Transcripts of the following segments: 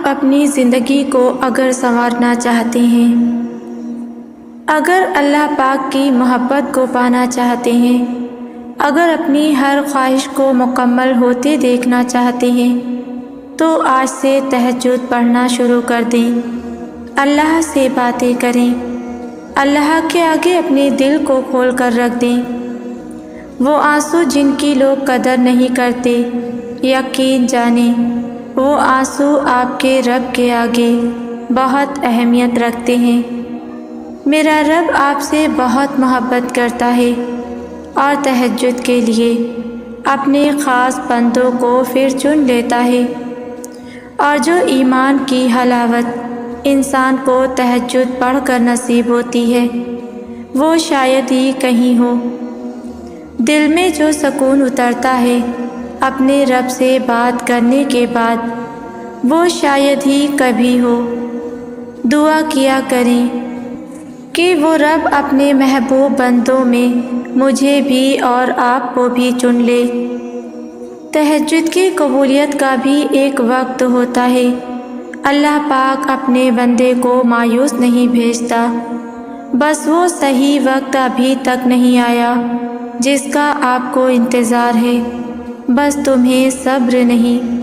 آپ اپنی زندگی کو اگر سنوارنا چاہتے ہیں، اگر اللہ پاک کی محبت کو پانا چاہتے ہیں، اگر اپنی ہر خواہش کو مکمل ہوتے دیکھنا چاہتے ہیں، تو آج سے تہجد پڑھنا شروع کر دیں۔ اللہ سے باتیں کریں، اللہ کے آگے اپنے دل کو کھول کر رکھ دیں۔ وہ آنسو جن کی لوگ قدر نہیں کرتے، یقین جانیں وہ آنسو آپ کے رب کے آگے بہت اہمیت رکھتے ہیں۔ میرا رب آپ سے بہت محبت کرتا ہے اور تہجد کے لیے اپنے خاص بندوں کو پھر چن لیتا ہے، اور جو ایمان کی حلاوت انسان کو تہجد پڑھ کر نصیب ہوتی ہے وہ شاید ہی کہیں ہو۔ دل میں جو سکون اترتا ہے اپنے رب سے بات کرنے کے بعد وہ شاید ہی کبھی ہو۔ دعا کیا کریں کہ وہ رب اپنے محبوب بندوں میں مجھے بھی اور آپ کو بھی چن لے۔ تہجد کی قبولیت کا بھی ایک وقت ہوتا ہے۔ اللہ پاک اپنے بندے کو مایوس نہیں بھیجتا، بس وہ صحیح وقت ابھی تک نہیں آیا جس کا آپ کو انتظار ہے، بس تمہیں صبر نہیں۔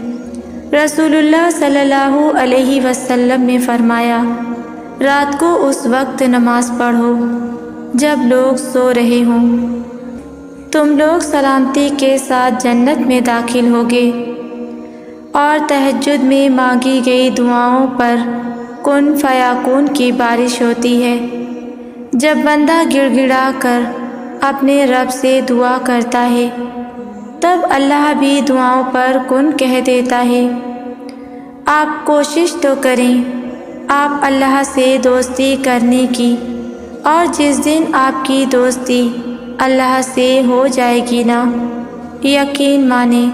رسول اللہ صلی اللہ علیہ وسلم نے فرمایا، رات کو اس وقت نماز پڑھو جب لوگ سو رہے ہوں، تم لوگ سلامتی کے ساتھ جنت میں داخل ہوگے۔ اور تہجد میں مانگی گئی دعاؤں پر کن فیکون کی بارش ہوتی ہے۔ جب بندہ گڑ گڑا کر اپنے رب سے دعا کرتا ہے تب اللہ بھی دعاؤں پر کن کہہ دیتا ہے۔ آپ کوشش تو کریں آپ اللہ سے دوستی کرنے کی، اور جس دن آپ کی دوستی اللہ سے ہو جائے گی نا، یقین مانیں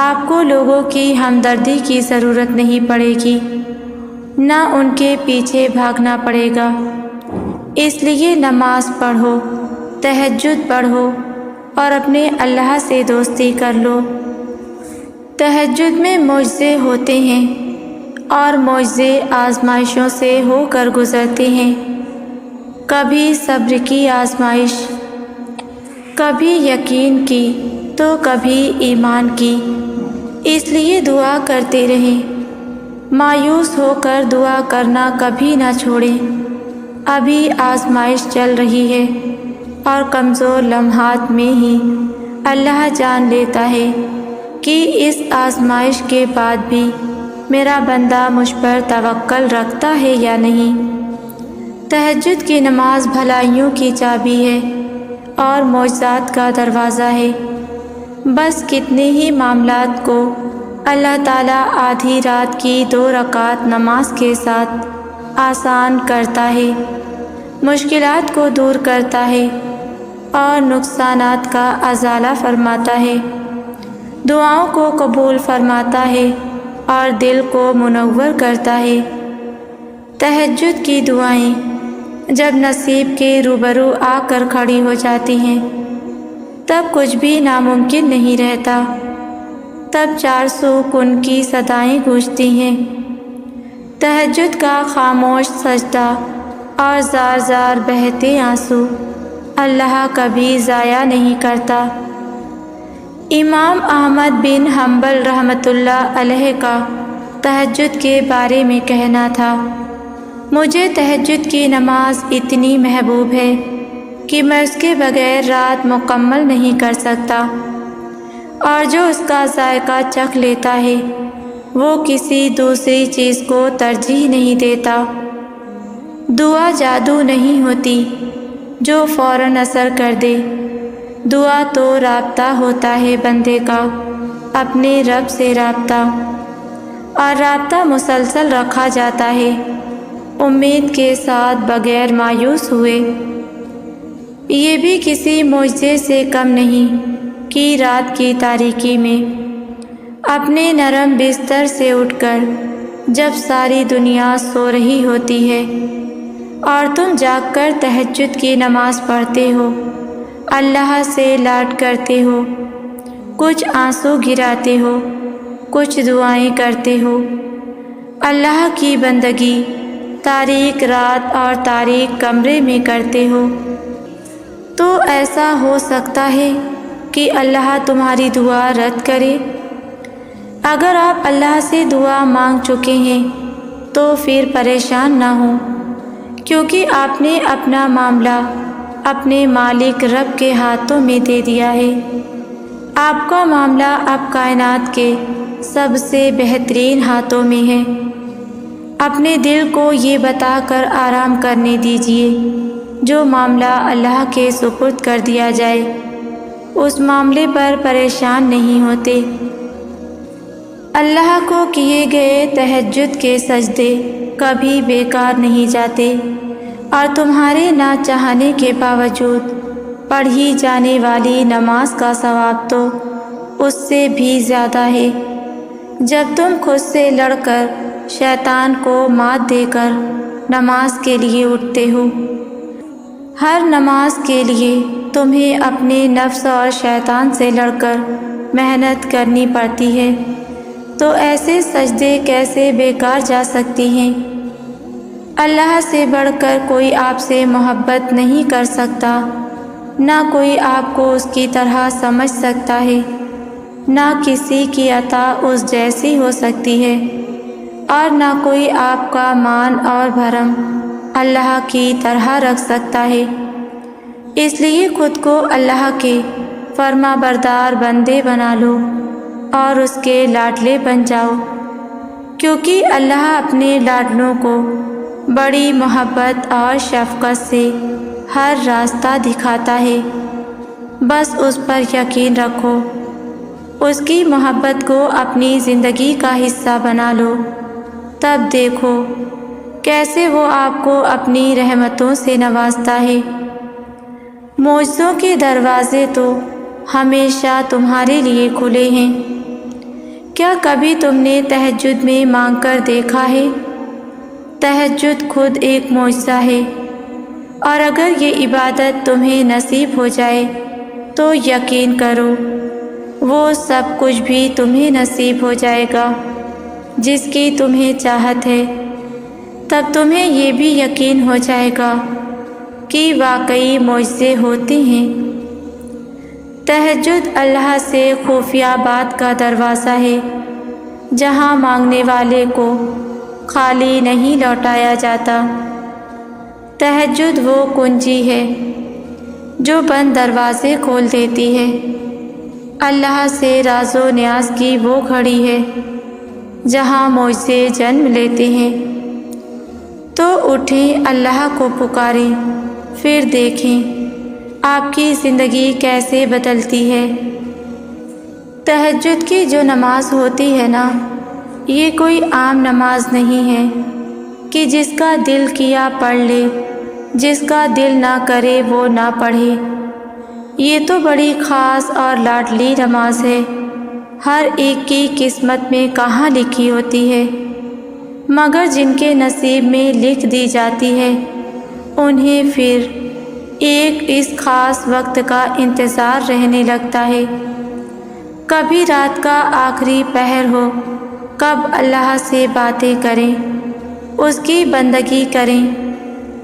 آپ کو لوگوں کی ہمدردی کی ضرورت نہیں پڑے گی، نہ ان کے پیچھے بھاگنا پڑے گا۔ اس لیے نماز پڑھو، تہجد پڑھو اور اپنے اللہ سے دوستی کر لو۔ تہجد میں معجزے ہوتے ہیں اور معجزے آزمائشوں سے ہو کر گزرتے ہیں، کبھی صبر کی آزمائش، کبھی یقین کی تو کبھی ایمان کی۔ اس لیے دعا کرتے رہیں، مایوس ہو کر دعا کرنا کبھی نہ چھوڑیں۔ ابھی آزمائش چل رہی ہے اور کمزور لمحات میں ہی اللہ جان لیتا ہے کہ اس آزمائش کے بعد بھی میرا بندہ مجھ پر توکل رکھتا ہے یا نہیں۔ تہجد کی نماز بھلائیوں کی چابی ہے اور معجزات کا دروازہ ہے۔ بس کتنے ہی معاملات کو اللہ تعالیٰ آدھی رات کی 2 رکعت نماز کے ساتھ آسان کرتا ہے، مشکلات کو دور کرتا ہے اور نقصانات کا ازالہ فرماتا ہے، دعاؤں کو قبول فرماتا ہے اور دل کو منور کرتا ہے۔ تہجد کی دعائیں جب نصیب کے روبرو آ کر کھڑی ہو جاتی ہیں تب کچھ بھی ناممکن نہیں رہتا، تب 400 کن کی صدائیں گونجتی ہیں۔ تہجد کا خاموش سجدہ اور زار زار بہتے آنسو اللہ کبھی ضائع نہیں کرتا۔ امام احمد بن حنبل رحمۃ اللہ علیہ کا تہجد کے بارے میں کہنا تھا، مجھے تہجد کی نماز اتنی محبوب ہے کہ میں اس کے بغیر رات مکمل نہیں کر سکتا، اور جو اس کا ذائقہ چکھ لیتا ہے وہ کسی دوسری چیز کو ترجیح نہیں دیتا۔ دعا جادو نہیں ہوتی جو فوراً اثر کر دے، دعا تو رابطہ ہوتا ہے بندے کا اپنے رب سے رابطہ، اور رابطہ مسلسل رکھا جاتا ہے امید کے ساتھ بغیر مایوس ہوئے۔ یہ بھی کسی معجزے سے کم نہیں کہ رات کی تاریکی میں اپنے نرم بستر سے اٹھ کر جب ساری دنیا سو رہی ہوتی ہے اور تم جاگ کر تہجد کی نماز پڑھتے ہو، اللہ سے لاڈ کرتے ہو، کچھ آنسو گراتے ہو، کچھ دعائیں کرتے ہو، اللہ کی بندگی تاریک رات اور تاریک کمرے میں کرتے ہو تو ایسا ہو سکتا ہے کہ اللہ تمہاری دعا رد کرے۔ اگر آپ اللہ سے دعا مانگ چکے ہیں تو پھر پریشان نہ ہوں، کیونکہ آپ نے اپنا معاملہ اپنے مالک رب کے ہاتھوں میں دے دیا ہے۔ آپ کا معاملہ اب کائنات کے سب سے بہترین ہاتھوں میں ہے۔ اپنے دل کو یہ بتا کر آرام کرنے دیجیے، جو معاملہ اللہ کے سپرد کر دیا جائے اس معاملے پر پریشان نہیں ہوتے۔ اللہ کو کیے گئے تہجد کے سجدے کبھی بیکار نہیں جاتے، اور تمہارے نہ چاہنے کے باوجود پڑھی جانے والی نماز کا ثواب تو اس سے بھی زیادہ ہے۔ جب تم خود سے لڑ کر شیطان کو مات دے کر نماز کے لیے اٹھتے ہو، ہر نماز کے لیے تمہیں اپنے نفس اور شیطان سے لڑ کر محنت کرنی پڑتی ہے، تو ایسے سجدے کیسے بیکار جا سکتی ہیں؟ اللہ سے بڑھ کر کوئی آپ سے محبت نہیں کر سکتا، نہ کوئی آپ کو اس کی طرح سمجھ سکتا ہے، نہ کسی کی عطا اس جیسی ہو سکتی ہے، اور نہ کوئی آپ کا مان اور بھرم اللہ کی طرح رکھ سکتا ہے۔ اس لیے خود کو اللہ کے فرما بردار بندے بنا لو اور اس کے لاڈلے بن جاؤ، کیونکہ اللہ اپنے لاڈلوں کو بڑی محبت اور شفقت سے ہر راستہ دکھاتا ہے۔ بس اس پر یقین رکھو، اس کی محبت کو اپنی زندگی کا حصہ بنا لو، تب دیکھو کیسے وہ آپ کو اپنی رحمتوں سے نوازتا ہے۔ معجزوں کے دروازے تو ہمیشہ تمہارے لیے کھلے ہیں۔ کیا کبھی تم نے تہجد میں مانگ کر دیکھا ہے؟ تہجد خود ایک معجزہ ہے، اور اگر یہ عبادت تمہیں نصیب ہو جائے تو یقین کرو وہ سب کچھ بھی تمہیں نصیب ہو جائے گا جس کی تمہیں چاہت ہے۔ تب تمہیں یہ بھی یقین ہو جائے گا کہ واقعی معجزے ہوتے ہیں۔ تہجد اللہ سے خفیہ بات کا دروازہ ہے، جہاں مانگنے والے کو خالی نہیں لوٹایا جاتا۔ تہجد وہ کنجی ہے جو بند دروازے کھول دیتی ہے۔ اللہ سے راز و نیاز کی وہ گھڑی ہے جہاں معجزے جنم لیتے ہیں۔ تو اٹھیں، اللہ کو پکاریں، پھر دیکھیں آپ کی زندگی کیسے بدلتی ہے۔ تہجد کی جو نماز ہوتی ہے نا، یہ کوئی عام نماز نہیں ہے کہ جس کا دل کیا پڑھ لے، جس کا دل نہ کرے وہ نہ پڑھے۔ یہ تو بڑی خاص اور لاڈلی نماز ہے، ہر ایک کی قسمت میں کہاں لکھی ہوتی ہے، مگر جن کے نصیب میں لکھ دی جاتی ہے انہیں پھر ایک اس خاص وقت کا انتظار رہنے لگتا ہے۔ کبھی رات کا آخری پہر ہو، کب اللہ سے باتیں کریں، اس کی بندگی کریں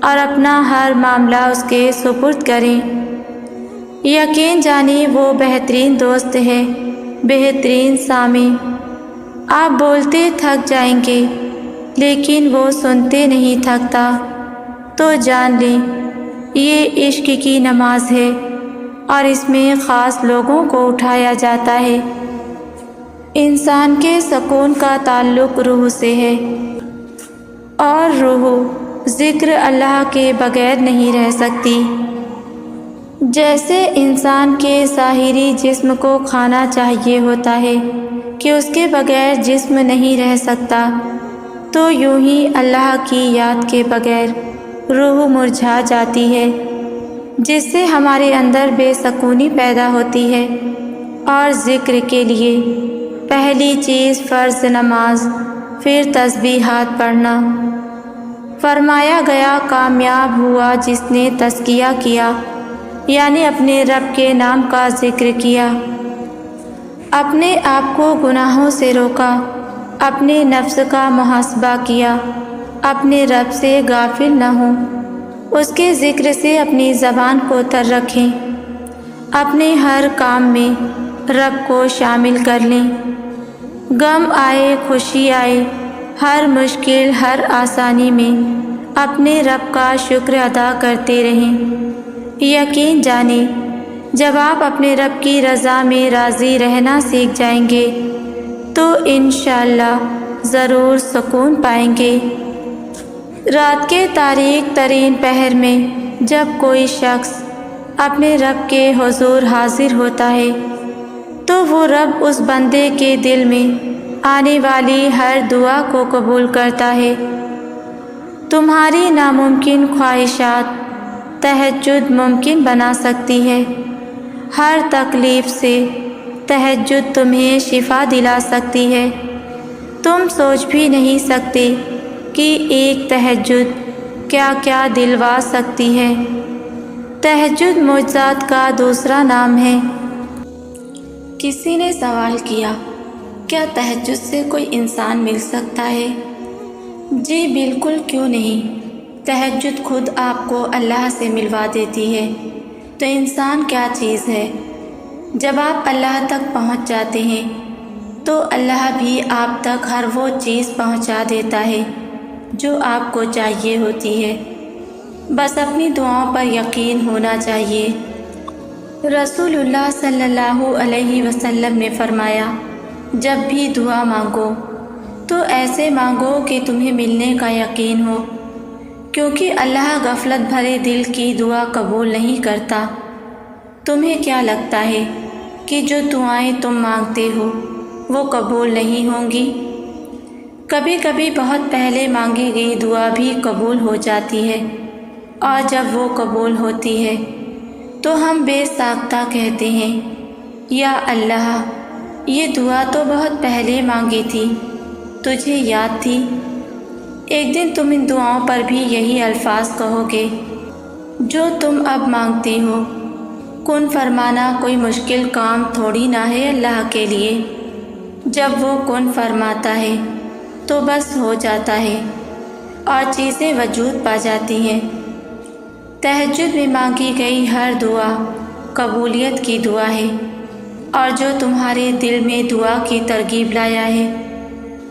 اور اپنا ہر معاملہ اس کے سپرد کریں۔ یقین جانیں وہ بہترین دوست ہے، بہترین سامع۔ آپ بولتے تھک جائیں گے لیکن وہ سنتے نہیں تھکتا۔ تو جان لیں یہ عشق کی نماز ہے، اور اس میں خاص لوگوں کو اٹھایا جاتا ہے۔ انسان کے سکون کا تعلق روح سے ہے، اور روح ذکر اللہ کے بغیر نہیں رہ سکتی۔ جیسے انسان کے ظاہری جسم کو کھانا چاہیے ہوتا ہے کہ اس کے بغیر جسم نہیں رہ سکتا، تو یوں ہی اللہ کی یاد کے بغیر روح مرجھا جاتی ہے، جس سے ہمارے اندر بے سکونی پیدا ہوتی ہے۔ اور ذکر کے لیے پہلی چیز فرض نماز، پھر تسبیحات پڑھنا۔ فرمایا گیا کامیاب ہوا جس نے تزکیہ کیا، یعنی اپنے رب کے نام کا ذکر کیا، اپنے آپ کو گناہوں سے روکا اپنے نفس کا محاسبہ کیا، اپنے رب سے غافل نہ ہوں، اس کے ذکر سے اپنی زبان کو تر رکھیں، اپنے ہر کام میں رب کو شامل کر لیں۔ غم آئے خوشی آئے، ہر مشکل ہر آسانی میں اپنے رب کا شکر ادا کرتے رہیں۔ یقین جانیں جب آپ اپنے رب کی رضا میں راضی رہنا سیکھ جائیں گے تو انشاءاللہ ضرور سکون پائیں گے۔ رات کے تاریک ترین پہر میں جب کوئی شخص اپنے رب کے حضور حاضر ہوتا ہے تو وہ رب اس بندے کے دل میں آنے والی ہر دعا کو قبول کرتا ہے۔ تمہاری ناممکن خواہشات تہجد ممکن بنا سکتی ہے۔ ہر تکلیف سے تہجد تمہیں شفا دلا سکتی ہے۔ تم سوچ بھی نہیں سکتے کہ ایک تہجد کیا کیا دلوا سکتی ہے۔ تہجد معجزات کا دوسرا نام ہے۔ کسی نے سوال کیا، کیا تہجد سے کوئی انسان مل سکتا ہے؟ جی بالکل، کیوں نہیں۔ تہجد خود آپ کو اللہ سے ملوا دیتی ہے، تو انسان کیا چیز ہے؟ جب آپ اللہ تک پہنچ جاتے ہیں تو اللہ بھی آپ تک ہر وہ چیز پہنچا دیتا ہے جو آپ کو چاہیے ہوتی ہے، بس اپنی دعاؤں پر یقین ہونا چاہیے۔ رسول اللہ صلی اللہ علیہ وسلم نے فرمایا، جب بھی دعا مانگو تو ایسے مانگو کہ تمہیں ملنے کا یقین ہو، کیونکہ اللہ غفلت بھرے دل کی دعا قبول نہیں کرتا۔ تمہیں کیا لگتا ہے کہ جو دعائیں تم مانگتے ہو وہ قبول نہیں ہوں گی؟ کبھی کبھی بہت پہلے مانگی گئی دعا بھی قبول ہو جاتی ہے، اور جب وہ قبول ہوتی ہے تو ہم بے ساختہ کہتے ہیں، یا اللہ یہ دعا تو بہت پہلے مانگی تھی، تجھے یاد تھی؟ ایک دن تم ان دعاؤں پر بھی یہی الفاظ کہو گے جو تم اب مانگتے ہو۔ کن فرمانا کوئی مشکل کام تھوڑی نہ ہے اللہ کے لیے۔ جب وہ کن فرماتا ہے تو بس ہو جاتا ہے اور چیزیں وجود پا جاتی ہیں۔ تہجد میں مانگی گئی ہر دعا قبولیت کی دعا ہے، اور جو تمہارے دل میں دعا کی ترغیب لایا ہے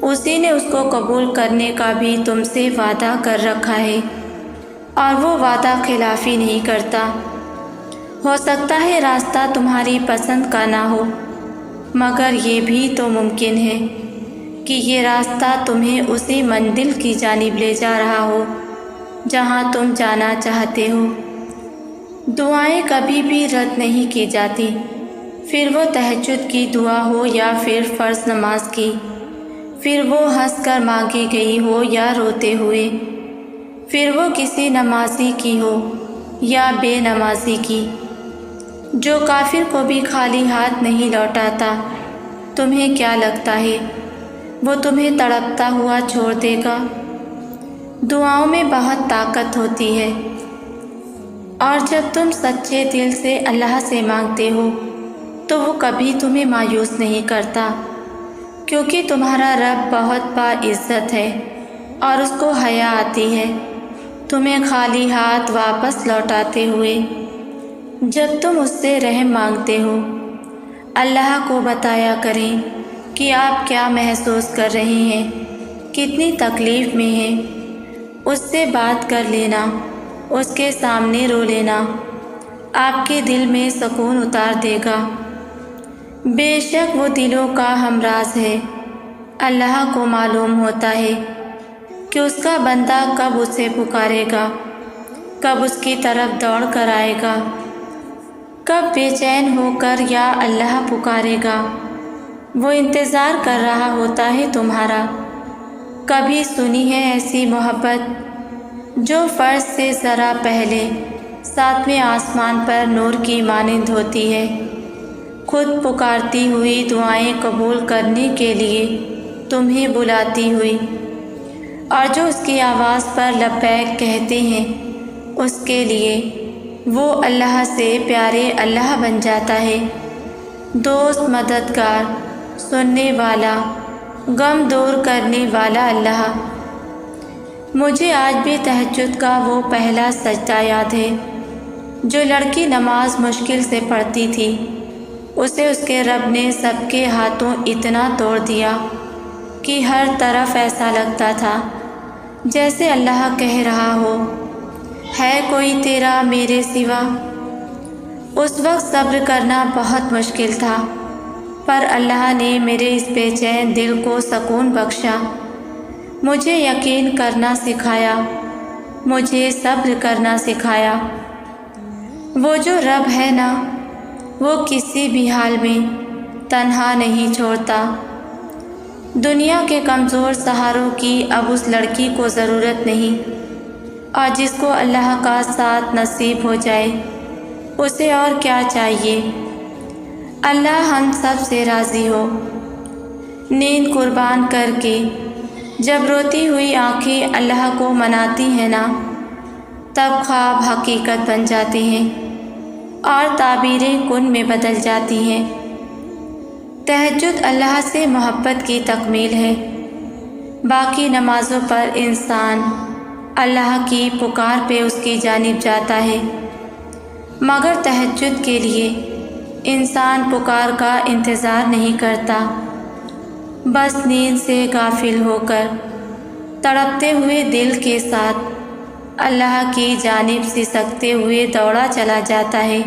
اسی نے اس کو قبول کرنے کا بھی تم سے وعدہ کر رکھا ہے، اور وہ وعدہ خلافی نہیں کرتا۔ ہو سکتا ہے راستہ تمہاری پسند کا نہ ہو، مگر یہ بھی تو ممکن ہے کہ یہ راستہ تمہیں اسی منزل کی جانب لے جا رہا ہو جہاں تم جانا چاہتے ہو۔ دعائیں کبھی بھی رد نہیں کی جاتی، پھر وہ تہجد کی دعا ہو یا پھر فرض نماز کی، پھر وہ ہنس کر مانگی گئی ہو یا روتے ہوئے، پھر وہ کسی نمازی کی ہو یا بے نمازی کی۔ جو کافر کو بھی خالی ہاتھ نہیں لوٹاتا، تمہیں کیا لگتا ہے وہ تمہیں تڑپتا ہوا چھوڑ دے گا؟ دعاؤں میں بہت طاقت ہوتی ہے، اور جب تم سچے دل سے اللہ سے مانگتے ہو تو وہ کبھی تمہیں مایوس نہیں کرتا، کیونکہ تمہارا رب بہت باعزت ہے اور اس کو حیا آتی ہے تمہیں خالی ہاتھ واپس لوٹاتے ہوئے۔ جب تم اس سے رحم مانگتے ہو، اللہ کو بتایا کریں کہ آپ کیا محسوس کر رہے ہیں، کتنی تکلیف میں ہیں۔ اس سے بات کر لینا، اس کے سامنے رو لینا آپ کے دل میں سکون اتار دے گا۔ بے شک وہ دلوں کا ہمراز ہے۔ اللہ کو معلوم ہوتا ہے کہ اس کا بندہ کب اسے پکارے گا، کب اس کی طرف دوڑ کر آئے گا، کب بے چین ہو کر یا اللہ پکارے گا۔ وہ انتظار کر رہا ہوتا ہے تمہارا۔ کبھی سنی ہے ایسی محبت جو فرض سے ذرا پہلے ساتویں آسمان پر نور کی مانند ہوتی ہے، خود پکارتی ہوئی دعائیں قبول کرنے کے لیے تمہیں بلاتی ہوئی، اور جو اس کی آواز پر لبیک کہتے ہیں اس کے لیے وہ اللہ سے پیارے اللہ بن جاتا ہے، دوست، مددگار، سننے والا، غم دور کرنے والا اللہ۔ مجھے آج بھی تہجد کا وہ پہلا سجدہ یاد ہے جو لڑکی نماز مشکل سے پڑھتی تھی، اسے اس کے رب نے سب کے ہاتھوں اتنا توڑ دیا کہ ہر طرف ایسا لگتا تھا جیسے اللہ کہہ رہا ہو، ہے کوئی تیرا میرے سوا۔ اس وقت صبر کرنا بہت مشکل تھا، پر اللہ نے میرے اس بے چین دل کو سکون بخشا، مجھے یقین کرنا سکھایا، مجھے صبر کرنا سکھایا۔ وہ جو رب ہے نا، وہ کسی بھی حال میں تنہا نہیں چھوڑتا۔ دنیا کے کمزور سہاروں کی اب اس لڑکی کو ضرورت نہیں، اور جس کو اللہ کا ساتھ نصیب ہو جائے اسے اور کیا چاہیے۔ اللہ ہم سب سے راضی ہو۔ نیند قربان کر کے جب روتی ہوئی آنکھیں اللہ کو مناتی ہیں نا، تب خواب حقیقت بن جاتے ہیں اور تعبیریں کن میں بدل جاتی ہیں۔ تہجد اللہ سے محبت کی تکمیل ہے۔ باقی نمازوں پر انسان اللہ کی پکار پہ اس کی جانب جاتا ہے، مگر تہجد کے لیے انسان پکار کا انتظار نہیں کرتا، بس نیند سے غافل ہو کر تڑپتے ہوئے دل کے ساتھ اللہ کی جانب سسکتے ہوئے دوڑا چلا جاتا ہے۔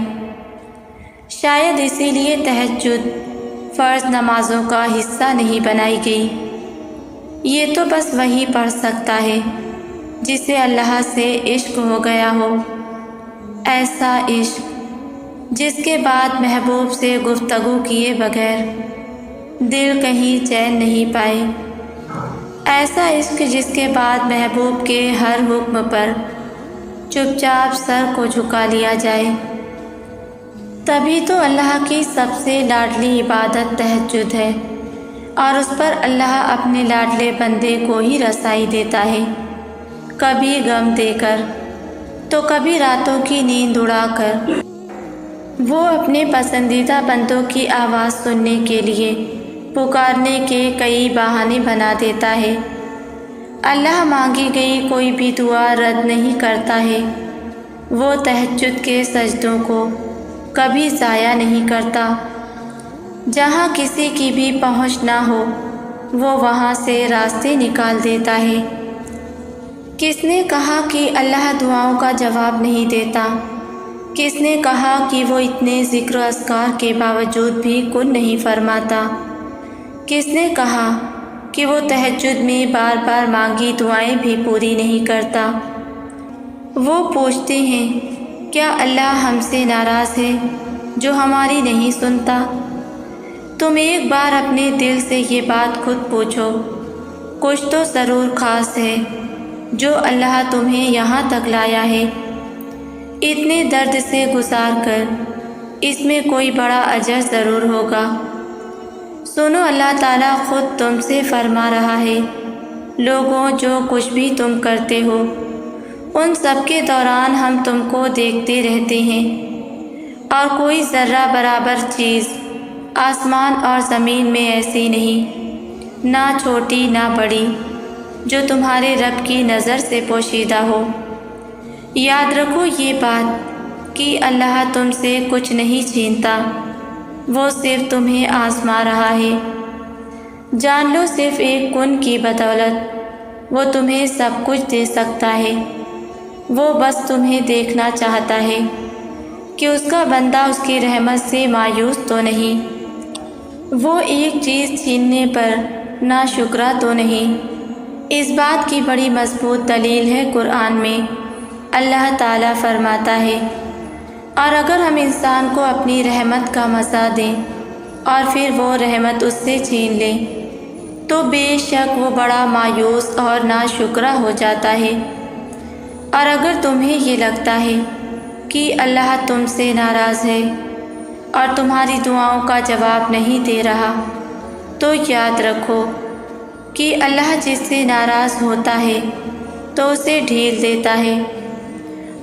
شاید اسی لیے تہجد فرض نمازوں کا حصہ نہیں بنائی گئی۔ یہ تو بس وہی پڑھ سکتا ہے جسے اللہ سے عشق ہو گیا ہو، ایسا عشق جس کے بعد محبوب سے گفتگو کیے بغیر دل کہیں چین نہیں پائے، ایسا عشق جس کے بعد محبوب کے ہر حکم پر چپ چاپ سر کو جھکا لیا جائے۔ تبھی تو اللہ کی سب سے لاڈلی عبادت تہجد ہے، اور اس پر اللہ اپنے لاڈلے بندے کو ہی رسائی دیتا ہے، کبھی غم دے کر تو کبھی راتوں کی نیند اڑا کر۔ وہ اپنے پسندیدہ بندوں کی آواز سننے کے لیے پکارنے کے کئی بہانے بنا دیتا ہے۔ اللہ مانگی گئی کوئی بھی دعا رد نہیں کرتا ہے۔ وہ تہجد کے سجدوں کو کبھی ضائع نہیں کرتا۔ جہاں کسی کی بھی پہنچ نہ ہو وہ وہاں سے راستے نکال دیتا ہے۔ کس نے کہا کہ اللہ دعاؤں کا جواب نہیں دیتا؟ کس نے کہا کہ وہ اتنے ذکر و اذکار کے باوجود بھی کن نہیں فرماتا؟ کس نے کہا کہ وہ تہجد میں بار بار مانگی دعائیں بھی پوری نہیں کرتا؟ وہ پوچھتے ہیں، کیا اللہ ہم سے ناراض ہے جو ہماری نہیں سنتا؟ تم ایک بار اپنے دل سے یہ بات خود پوچھو، کچھ تو ضرور خاص ہے جو اللہ تمہیں یہاں تک لایا ہے، اتنے درد سے گزار کر۔ اس میں کوئی بڑا اجر ضرور ہوگا۔ سنو، اللہ تعالیٰ خود تم سے فرما رہا ہے، لوگوں جو کچھ بھی تم کرتے ہو ان سب کے دوران ہم تم کو دیکھتے رہتے ہیں، اور کوئی ذرہ برابر چیز آسمان اور زمین میں ایسی نہیں، نہ چھوٹی نہ بڑی، جو تمہارے رب کی نظر سے پوشیدہ ہو۔ یاد رکھو یہ بات کہ اللہ تم سے کچھ نہیں چھینتا، وہ صرف تمہیں آزما رہا ہے۔ جان لو صرف ایک کن کی بدولت وہ تمہیں سب کچھ دے سکتا ہے۔ وہ بس تمہیں دیکھنا چاہتا ہے کہ اس کا بندہ اس کی رحمت سے مایوس تو نہیں، وہ ایک چیز چھیننے پر ناشکرا تو نہیں۔ اس بات کی بڑی مضبوط دلیل ہے قرآن میں اللہ تعالیٰ فرماتا ہے، اور اگر ہم انسان کو اپنی رحمت کا مزہ دیں اور پھر وہ رحمت اس سے چھین لیں تو بے شک وہ بڑا مایوس اور ناشکرا ہو جاتا ہے۔ اور اگر تمہیں یہ لگتا ہے کہ اللہ تم سے ناراض ہے اور تمہاری دعاؤں کا جواب نہیں دے رہا، تو یاد رکھو کہ اللہ جس سے ناراض ہوتا ہے تو اسے ڈھیل دیتا ہے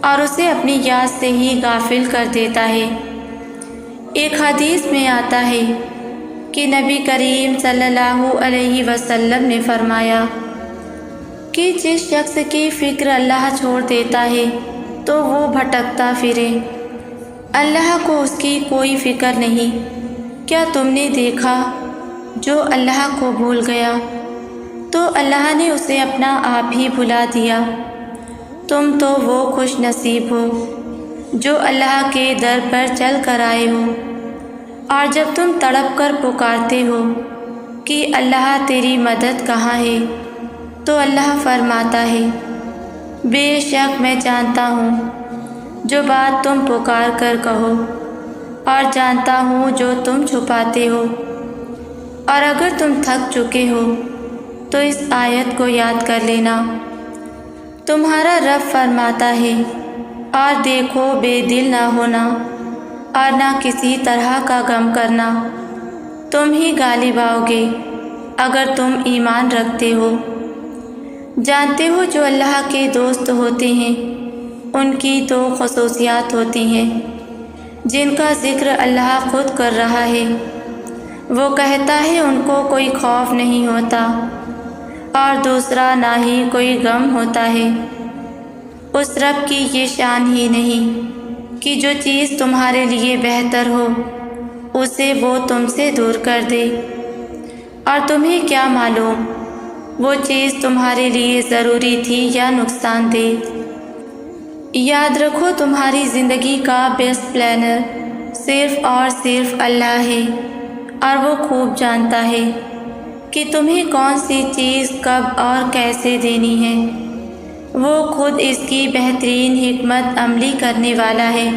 اور اسے اپنی یاد سے ہی غافل کر دیتا ہے۔ ایک حدیث میں آتا ہے کہ نبی کریم صلی اللہ علیہ وسلم نے فرمایا کہ جس شخص کی فکر اللہ چھوڑ دیتا ہے تو وہ بھٹکتا پھرے، اللہ کو اس کی کوئی فکر نہیں۔ کیا تم نے دیکھا جو اللہ کو بھول گیا تو اللہ نے اسے اپنا آپ ہی بھلا دیا۔ تم تو وہ خوش نصیب ہو جو اللہ کے در پر چل کر آئے ہو، اور جب تم تڑپ کر پکارتے ہو کہ اللہ تیری مدد کہاں ہے تو اللہ فرماتا ہے بے شک میں جانتا ہوں جو بات تم پکار کر کہو، اور جانتا ہوں جو تم چھپاتے ہو۔ اور اگر تم تھک چکے ہو تو اس آیت کو یاد کر لینا، تمہارا رب فرماتا ہے اور دیکھو بے دل نہ ہونا اور نہ کسی طرح کا غم کرنا، تم ہی غالب آؤ گے اگر تم ایمان رکھتے ہو۔ جانتے ہو جو اللہ کے دوست ہوتے ہیں ان کی دو خصوصیات ہوتی ہیں جن کا ذکر اللہ خود کر رہا ہے۔ وہ کہتا ہے ان کو کوئی خوف نہیں ہوتا، اور دوسرا نہ ہی کوئی غم ہوتا ہے۔ اس رب کی یہ شان ہی نہیں کہ جو چیز تمہارے لیے بہتر ہو اسے وہ تم سے دور کر دے، اور تمہیں کیا معلوم وہ چیز تمہارے لیے ضروری تھی یا نقصان دہ۔ یاد رکھو تمہاری زندگی کا بیسٹ پلانر صرف اور صرف اللہ ہے، اور وہ خوب جانتا ہے کہ تمہیں کون سی چیز کب اور کیسے دینی ہے۔ وہ خود اس کی بہترین حکمت عملی کرنے والا ہے۔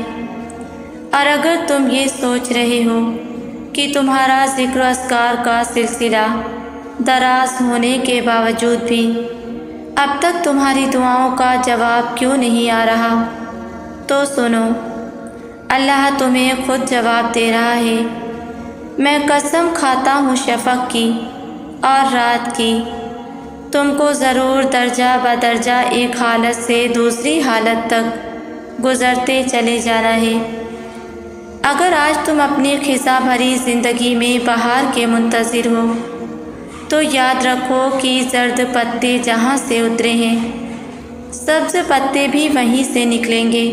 اور اگر تم یہ سوچ رہے ہو کہ تمہارا ذکر و اذکار کا سلسلہ دراز ہونے کے باوجود بھی اب تک تمہاری دعاؤں کا جواب کیوں نہیں آ رہا، تو سنو، اللہ تمہیں خود جواب دے رہا ہے۔ میں قسم کھاتا ہوں شفق کی اور رات کی، تم کو ضرور درجہ بدرجہ ایک حالت سے دوسری حالت تک گزرتے چلے جانا ہے۔ اگر آج تم اپنی خزاں بھری زندگی میں بہار کے منتظر ہو تو یاد رکھو کہ زرد پتے جہاں سے اترے ہیں سبز پتے بھی وہیں سے نکلیں گے۔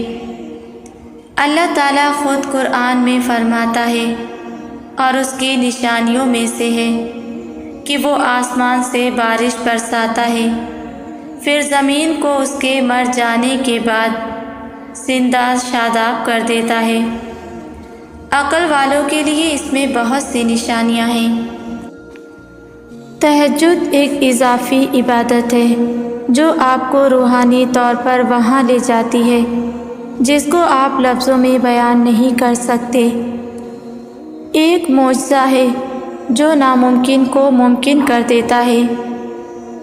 اللہ تعالیٰ خود قرآن میں فرماتا ہے اور اس کی نشانیوں میں سے ہے کہ وہ آسمان سے بارش برساتا ہے، پھر زمین کو اس کے مر جانے کے بعد زندہ شاداب کر دیتا ہے۔ عقل والوں کے لیے اس میں بہت سی نشانیاں ہیں۔ تہجد ایک اضافی عبادت ہے جو آپ کو روحانی طور پر وہاں لے جاتی ہے جس کو آپ لفظوں میں بیان نہیں کر سکتے۔ ایک معجزہ ہے جو ناممکن کو ممکن کر دیتا ہے۔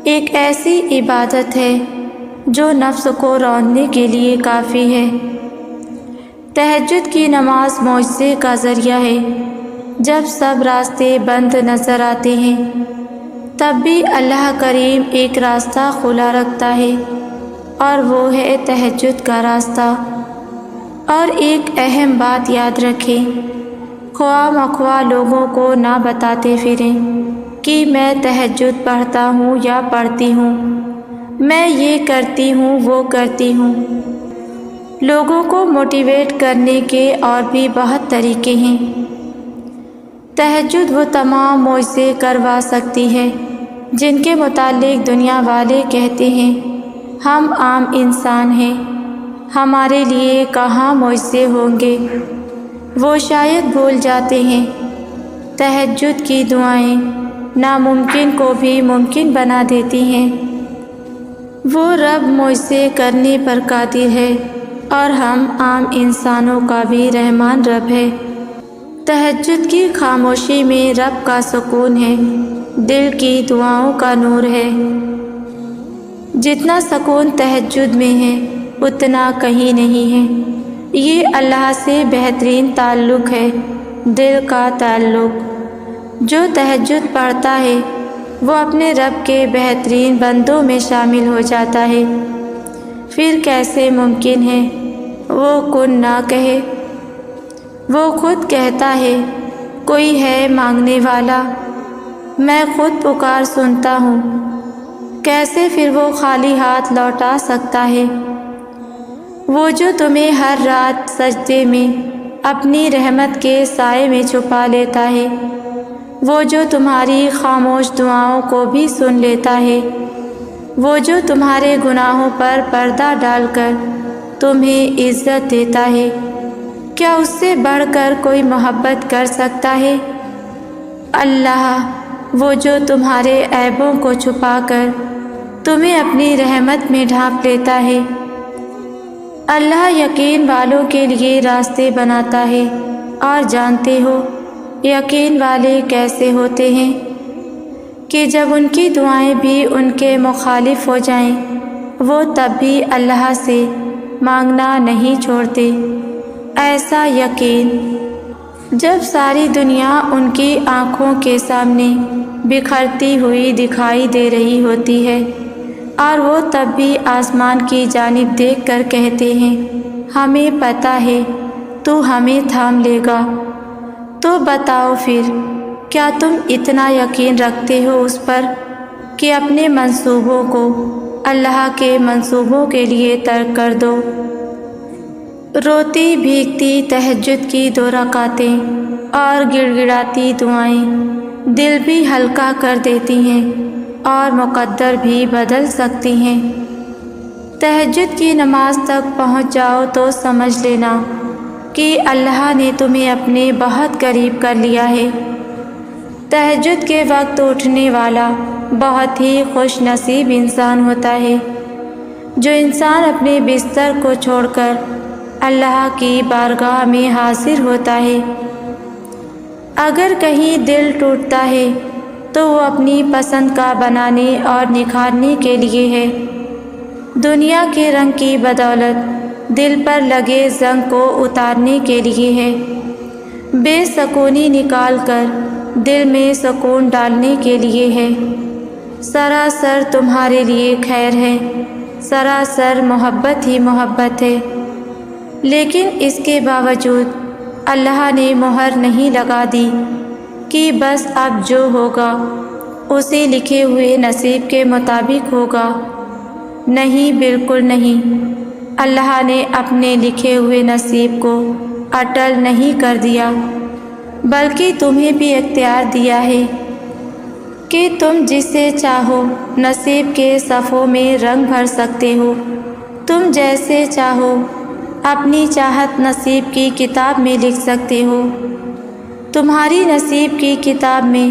ایک ایسی عبادت ہے جو نفس کو روندنے کے لیے کافی ہے۔ تہجد کی نماز معجزے کا ذریعہ ہے۔ جب سب راستے بند نظر آتے ہیں تب بھی اللہ کریم ایک راستہ کھلا رکھتا ہے، اور وہ ہے تہجد کا راستہ۔ اور ایک اہم بات یاد رکھیں، خواہ مخواہ لوگوں کو نہ بتاتے پھریں کہ میں تہجد پڑھتا ہوں یا پڑھتی ہوں، میں یہ کرتی ہوں وہ کرتی ہوں۔ لوگوں کو موٹیویٹ کرنے کے اور بھی بہت طریقے ہیں۔ تہجد وہ تمام معجزے کروا سکتی ہے جن کے متعلق دنیا والے کہتے ہیں ہم عام انسان ہیں، ہمارے لیے کہاں معجزے ہوں گے۔ وہ شاید بھول جاتے ہیں تہجد کی دعائیں ناممکن کو بھی ممکن بنا دیتی ہیں۔ وہ رب معجزے کرنے پر قادر ہے اور ہم عام انسانوں کا بھی رحمان رب ہے۔ تہجد کی خاموشی میں رب کا سکون ہے، دل کی دعاؤں کا نور ہے۔ جتنا سکون تہجد میں ہے اتنا کہیں نہیں ہے۔ یہ اللہ سے بہترین تعلق ہے، دل کا تعلق۔ جو تہجد پڑھتا ہے وہ اپنے رب کے بہترین بندوں میں شامل ہو جاتا ہے۔ پھر کیسے ممکن ہے وہ کن نہ کہے؟ وہ خود کہتا ہے کوئی ہے مانگنے والا؟ میں خود پکار سنتا ہوں، کیسے پھر وہ خالی ہاتھ لوٹا سکتا ہے؟ وہ جو تمہیں ہر رات سجدے میں اپنی رحمت کے سائے میں چھپا لیتا ہے، وہ جو تمہاری خاموش دعاؤں کو بھی سن لیتا ہے، وہ جو تمہارے گناہوں پر پردہ ڈال کر تمہیں عزت دیتا ہے، کیا اس سے بڑھ کر کوئی محبت کر سکتا ہے؟ اللہ، وہ جو تمہارے عیبوں کو چھپا کر تمہیں اپنی رحمت میں ڈھانپ لیتا ہے۔ اللہ یقین والوں کے لیے راستے بناتا ہے، اور جانتے ہو یقین والے کیسے ہوتے ہیں کہ جب ان کی دعائیں بھی ان کے مخالف ہو جائیں وہ تب بھی اللہ سے مانگنا نہیں چھوڑتے۔ ایسا یقین جب ساری دنیا ان کی آنکھوں کے سامنے بکھرتی ہوئی دکھائی دے رہی ہوتی ہے، اور وہ تب بھی آسمان کی جانب دیکھ کر کہتے ہیں ہمیں پتہ ہے تو ہمیں تھام لے گا۔ تو بتاؤ پھر کیا تم اتنا یقین رکھتے ہو اس پر کہ اپنے منصوبوں کو اللہ کے منصوبوں کے لیے ترک کر دو؟ روتی بھیگتی تہجد کی 2 رکعتیں اور گڑ گڑاتی دعائیں دل بھی ہلکا کر دیتی ہیں اور مقدر بھی بدل سکتی ہیں۔ تہجد کی نماز تک پہنچ جاؤ تو سمجھ لینا کہ اللہ نے تمہیں اپنے بہت قریب کر لیا ہے۔ تہجد کے وقت اٹھنے والا بہت ہی خوش نصیب انسان ہوتا ہے، جو انسان اپنے بستر کو چھوڑ کر اللہ کی بارگاہ میں حاضر ہوتا ہے۔ اگر کہیں دل ٹوٹتا ہے تو وہ اپنی پسند کا بنانے اور نکھارنے کے لیے ہے۔ دنیا کے رنگ کی بدولت دل پر لگے زنگ کو اتارنے کے لیے ہے، بے سکونی نکال کر دل میں سکون ڈالنے کے لیے ہے۔ سراسر تمہارے لیے خیر ہے، سراسر محبت ہی محبت ہے، لیکن اس کے باوجود اللہ نے مہر نہیں لگا دی کہ بس اب جو ہوگا اسی لکھے ہوئے نصیب کے مطابق ہوگا۔ نہیں، بالکل نہیں، اللہ نے اپنے لکھے ہوئے نصیب کو اٹل نہیں کر دیا، بلکہ تمہیں بھی اختیار دیا ہے کہ تم جسے چاہو نصیب کے صفوں میں رنگ بھر سکتے ہو۔ تم جیسے چاہو اپنی چاہت نصیب کی کتاب میں لکھ سکتے ہو۔ تمہاری نصیب کی کتاب میں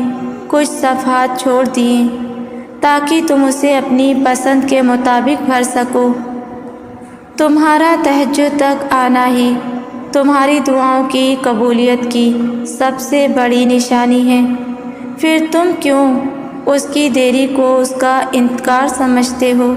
کچھ صفحات چھوڑ دیے تاکہ تم اسے اپنی پسند کے مطابق بھر سکو۔ تمہارا تہجد تک آنا ہی تمہاری دعاؤں کی قبولیت کی سب سے بڑی نشانی ہے، پھر تم کیوں اس کی دیری کو اس کا انکار سمجھتے ہو؟